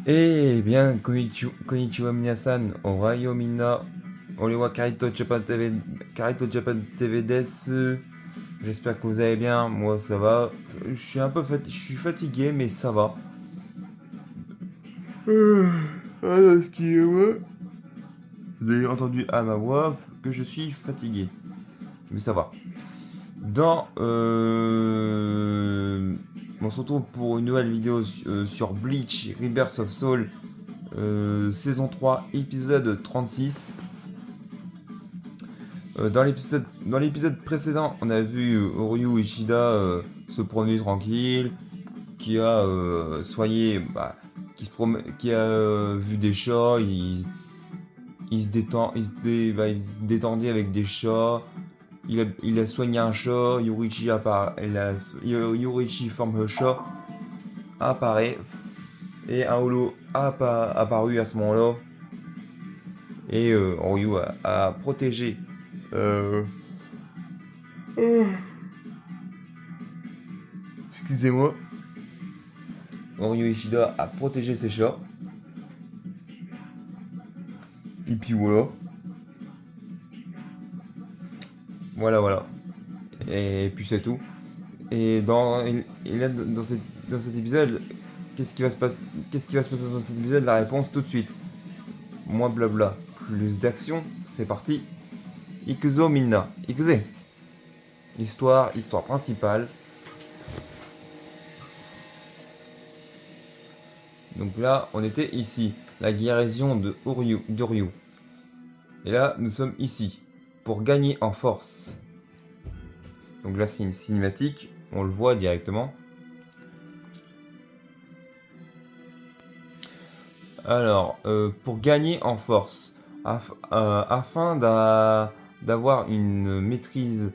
Eh bien, konnichiwa minasan, ohayo minna, orewa Karito Japan TV desu. J'espère que vous allez bien, moi ça va. Je suis un peu je suis fatigué, mais ça va. Excusez-moi. Vous avez entendu à ma voix que je suis fatigué, mais ça va. Dans on se retrouve pour une nouvelle vidéo sur Bleach Rebirth of Soul, saison 3, épisode 36. Dans l'épisode précédent, on a vu Oryu Ishida se promener tranquille, qui a soigné, qui a vu des chats, il se détendait avec des chats. Il a soigné un chat, Yorichi forme le chat, apparaît, et un holo a apparu à ce moment-là, et Oryu a protégé. Euh, Excusez-moi. Oryu Ishida a protégé ses chats. Et puis voilà. Voilà. Et puis c'est tout. Et là, dans cet épisode, qu'est-ce qui va se passer Qu'est-ce qui va se passer dans cet épisode? La réponse tout de suite. Moins blabla, plus d'action, c'est parti. Ikuzo Minna. Ikuze. Histoire principale. Donc là, on était ici. La guérison d'Oryu. Et là, nous sommes ici. Pour gagner en force. Donc là, c'est une cinématique. On le voit directement. Alors, pour gagner en force, afin d'avoir une maîtrise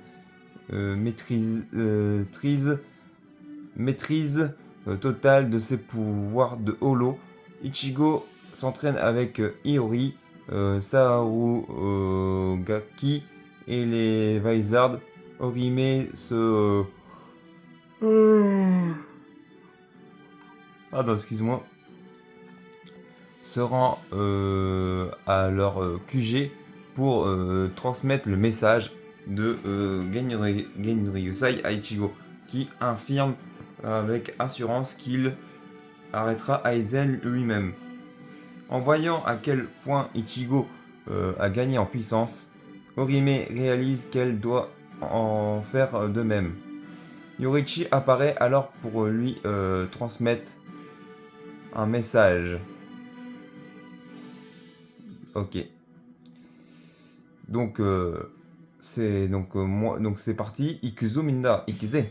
totale de ses pouvoirs de holo, Ichigo s'entraîne avec Iori, Saharu Gaki et les Vizards. Orime Pardon, excuse-moi. Se rend à leur QG pour transmettre le message de Genryusai à Ichigo, qui affirme avec assurance qu'il arrêtera Aizen lui-même. En voyant à quel point Ichigo a gagné en puissance, Orime réalise qu'elle doit en faire de même. Yorichi apparaît alors pour lui transmettre un message. Ok. Donc c'est parti. Ikuzo Minda Ikize.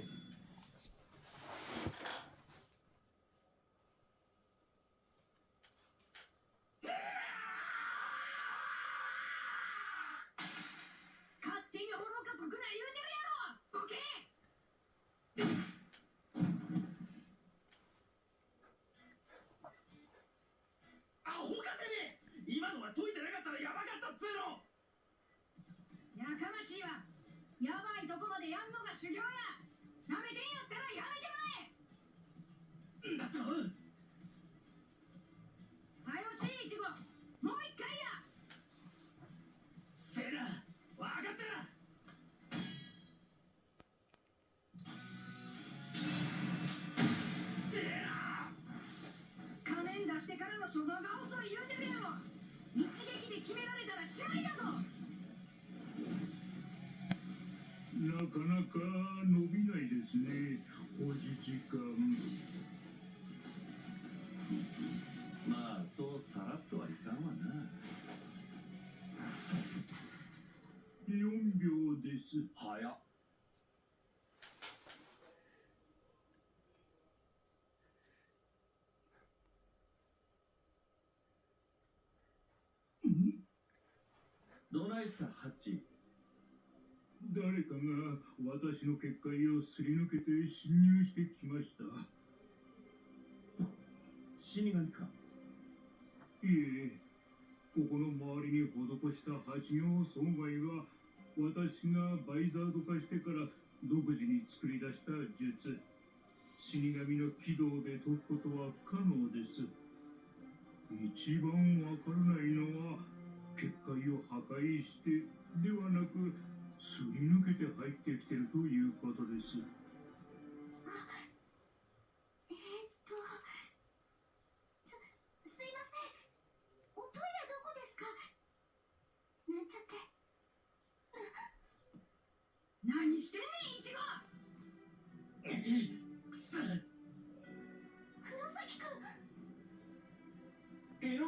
なかなか伸びないですね、保持時間。まあそうさらっとはいかんわな。4秒です。早っ。どないしたハッチ。誰かが私の結界をすり抜けて侵入してきました。死神か。いえ、ここの周りに施した8行損害は私がバイザード化してから独自に作り出した術。死神の軌道で解くことは不可能です。一番わからないのは、結界を破壊してではなく、すり抜けて入ってきてるということです。すいません。おトイレどこですか？なんちゃって。何してんねん、イチゴ！くそ！黒崎くん！井上！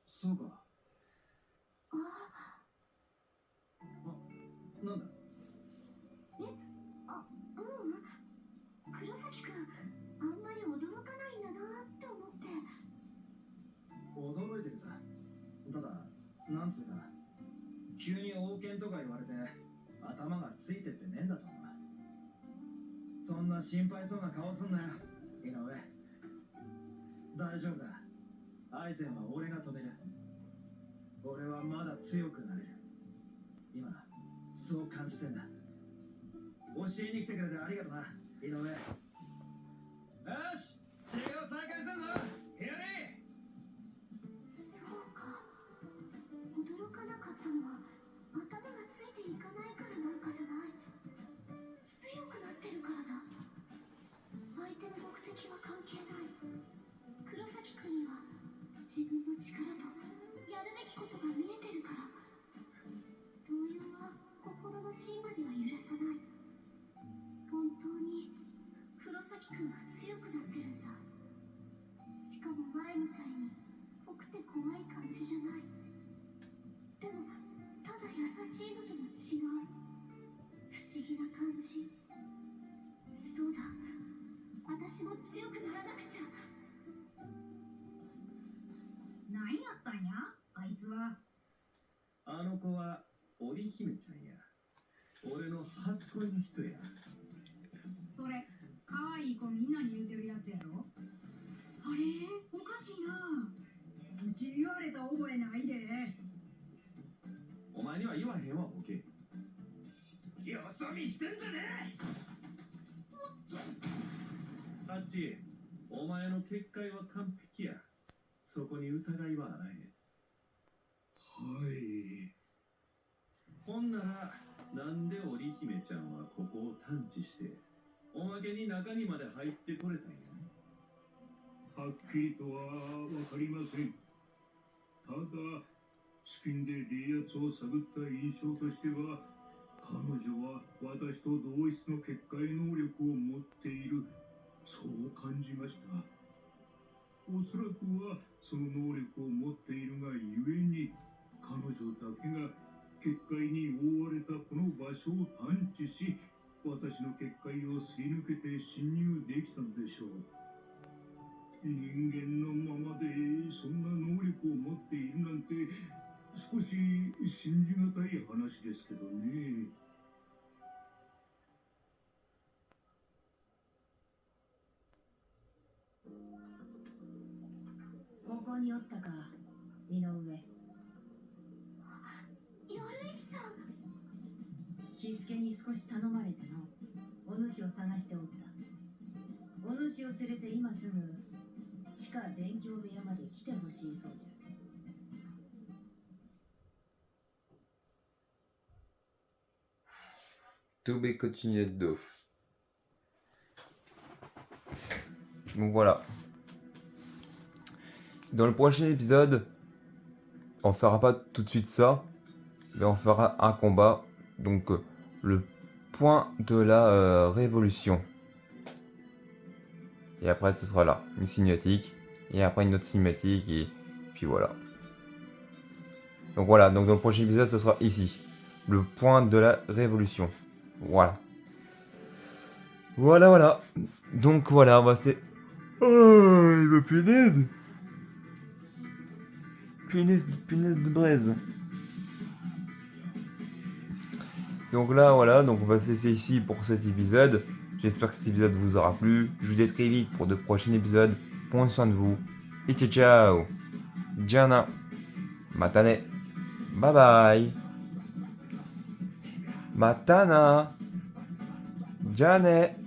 そうか。なんだ？黒崎くん、あんまり驚かないんだなって思って。驚いてるさ。ただ、なんつうか、急に王権とか言われて頭がついてってねえんだと思う。そんな心配そうな顔すんなよ、井上。大丈夫だ。アイゼンは俺が止める。俺はまだ強くなれる。今、そう感じてんだ。教えに来てくれてありがとな、井上。よし、治療再開すんぞ、ヒラリー。そうか。驚かなかったのは、頭がついていかないからなんかじゃない。強くなってるからだ。相手の目的は関係ない。黒崎くんには、自分の力と、やるべきことが見えてるから。動揺は心の芯までは許さない。本当に黒崎くんは強くなってるんだ。しかも前みたいに濃くて怖い感じじゃない。でもただ優しいのとも違う。不思議な感じ。そうだ、私も強くならなくちゃ。何やったんやあいつは。あの子は織姫ちゃんや。俺の初恋の人や。それ、可愛い子みんなに言うてるやつやろ。あれ、おかしいな。うち言われた覚えないで。お前には言わへんわ、ボケ。よそ見してんじゃねえ！ハッチ、お前の結界は完璧や。そこに疑いはあらへん。はい。ほんなら、なんで織姫ちゃんはここを探知して、おまけに中にまで入ってこれたんや。はっきりとはわかりません。ただ、スピンで利圧を探った印象としては、彼女は私と同一の結界能力を持っている。そう感じました。おそらくはその能力を持っているがゆえに、彼女だけが結界に覆われたこの場所を探知し、私の結界をすり抜けて侵入できたのでしょう。人間のままでそんな能力を持っているなんて、少し信じがたい話ですけどね。ここにおったか、井上。夜市さん。喜助に少し頼まれての、お主を探しておった。お主を連れて今すぐ地下勉強部屋まで来てほしいそうじゃ。To be continued though. Donc voilà. Dans le prochain épisode, on fera pas tout de suite ça, mais on fera un combat. Donc le point de la révolution. Et après ce sera là, une cinématique. Et après une autre cinématique et puis voilà. Donc voilà, donc dans le prochain épisode ce sera ici. Le point de la révolution. Voilà. Voilà. Donc voilà, bah c'est... Oh, il veut punaise. Punaise de braise. Donc là, voilà, donc on va se laisser ici pour cet épisode. J'espère que cet épisode vous aura plu. Je vous dis à très vite pour de prochains épisodes. Prenez soin de vous. Et ciao ciao. Jana. Matane. Bye bye. またな。じゃあね。